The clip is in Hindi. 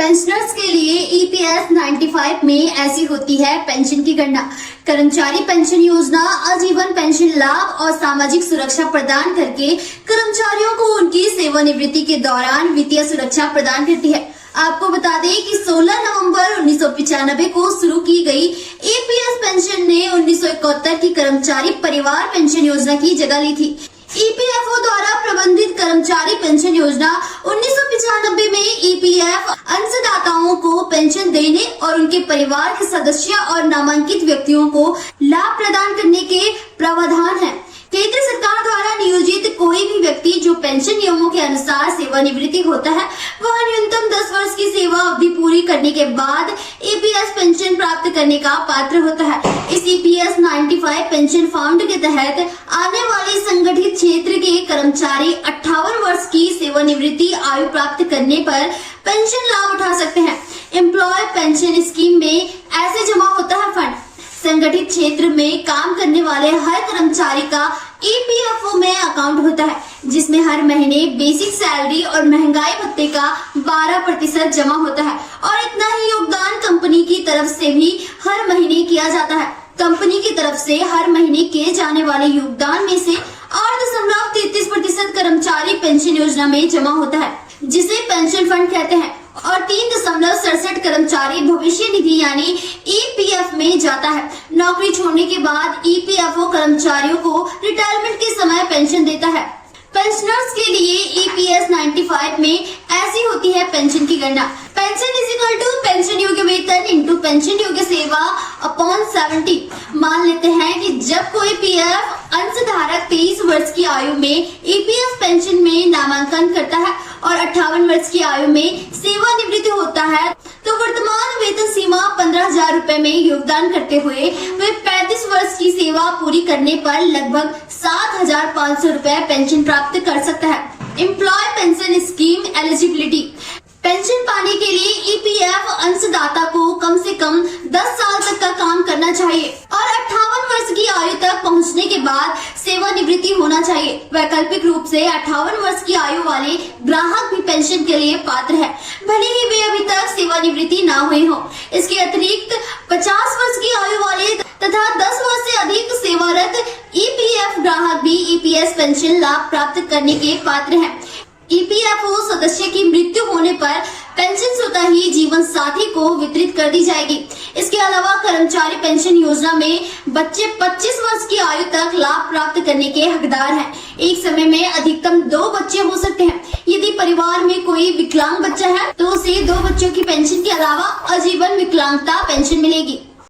पेंशनर्स के लिए ईपीएफ 95 में ऐसी होती है पेंशन की गणना। कर्मचारी पेंशन योजना आजीवन पेंशन लाभ और सामाजिक सुरक्षा प्रदान करके कर्मचारियों को उनकी सेवानिवृत्ति के दौरान वित्तीय सुरक्षा प्रदान करती है। आपको बता दें कि 16 नवंबर 1995 को शुरू की गई ईपीएफ पेंशन ने 1971 की कर्मचारी परिवार पेंशन योजना की जगह ली थी। ईपीएफओ द्वारा प्रबंधित कर्मचारी पेंशन योजना 1995 में ईपीएफ अंशदाताओं को पेंशन देने और उनके परिवार के सदस्य और नामांकित व्यक्तियों को लाभ प्रदान करने के प्रावधान है। केंद्र सरकार द्वारा नियोजित कोई भी व्यक्ति जो पेंशन नियमों के अनुसार सेवानिवृत्ति होता है, वह न्यूनतम 10 वर्ष की सेवा अवधि पूरी करने के बाद ईपीएफ पेंशन प्राप्त करने का पात्र होता है। इस ईपीएफ 95 पेंशन फंड के तहत आने वाले संगठित क्षेत्र के कर्मचारी 58 वर्ष की सेवानिवृत्ति आयु प्राप्त करने पर पेंशन लाभ उठा सकते हैं। एम्प्लॉय पेंशन स्कीम में ऐसे जमा होता है फंड। संगठित क्षेत्र में काम करने वाले हर कर्मचारी का ईपीएफओ में अकाउंट होता है, जिसमें हर महीने बेसिक सैलरी और महंगाई भत्ते का 12% जमा होता है और इतना ही योगदान कंपनी की तरफ से भी हर महीने किया जाता है। कंपनी की तरफ से हर महीने किए जाने वाले योगदान में से 8.33% कर्मचारी पेंशन योजना में जमा होता है, जिसे पेंशन फंड कहते हैं, और 3.67 कर्मचारी भविष्य निधि यानी ईपीएफ में जाता है। नौकरी छोड़ने के बाद ईपीएफओ कर्मचारियों को रिटायरमेंट के समय पेंशन देता है। पेंशनर्स के लिए ईपीएफ 95 में ऐसी होती है पेंशन की गणना। Pension is equal to pension योग्य वेतन इंटू पेंशन योग्य सेवा अपॉन 70। मान लेते हैं कि जब कोई पीएफ अंशधारक 23 वर्ष की आयु में ईपीएफ पेंशन में नामांकन करता है और 58 वर्ष की आयु में सेवानिवृत्त होता है, तो वर्तमान वेतन सीमा 15,000 रूपए में योगदान करते हुए वे 35 वर्ष की सेवा पूरी करने पर लगभग 7,500 रूपए पेंशन प्राप्त कर सकता है। Employ pension scheme eligibility. Pension पाने के लिए ईपीएफ अंशदाता को कम से कम 10 साल तक का काम करना चाहिए और 58 वर्ष की आयु तक पहुंचने के बाद सेवानिवृत्ति होना चाहिए। वैकल्पिक रूप से 58 वर्ष की आयु वाले ग्राहक भी पेंशन के लिए पात्र है, भले ही वे अभी तक सेवानिवृत्ति न हुए हों। इसके अतिरिक्त 50 वर्ष की आयु वाले तथा 10 वर्ष से अधिक सेवारत ईपीएफ ग्राहक भी ईपीएफ पेंशन लाभ प्राप्त करने के पात्र हैं। ईपीएफओ सदस्य की मृत्यु होने पर पेंशन स्वतः ही जीवन साथी को वितरित कर दी जाएगी। इसके अलावा कर्मचारी पेंशन योजना में बच्चे 25 वर्ष की आयु तक लाभ प्राप्त करने के हकदार हैं। एक समय में अधिकतम 2 बच्चे हो सकते हैं। यदि परिवार में कोई विकलांग बच्चा है तो उसे 2 बच्चों की पेंशन के अलावा आजीवन विकलांगता पेंशन मिलेगी।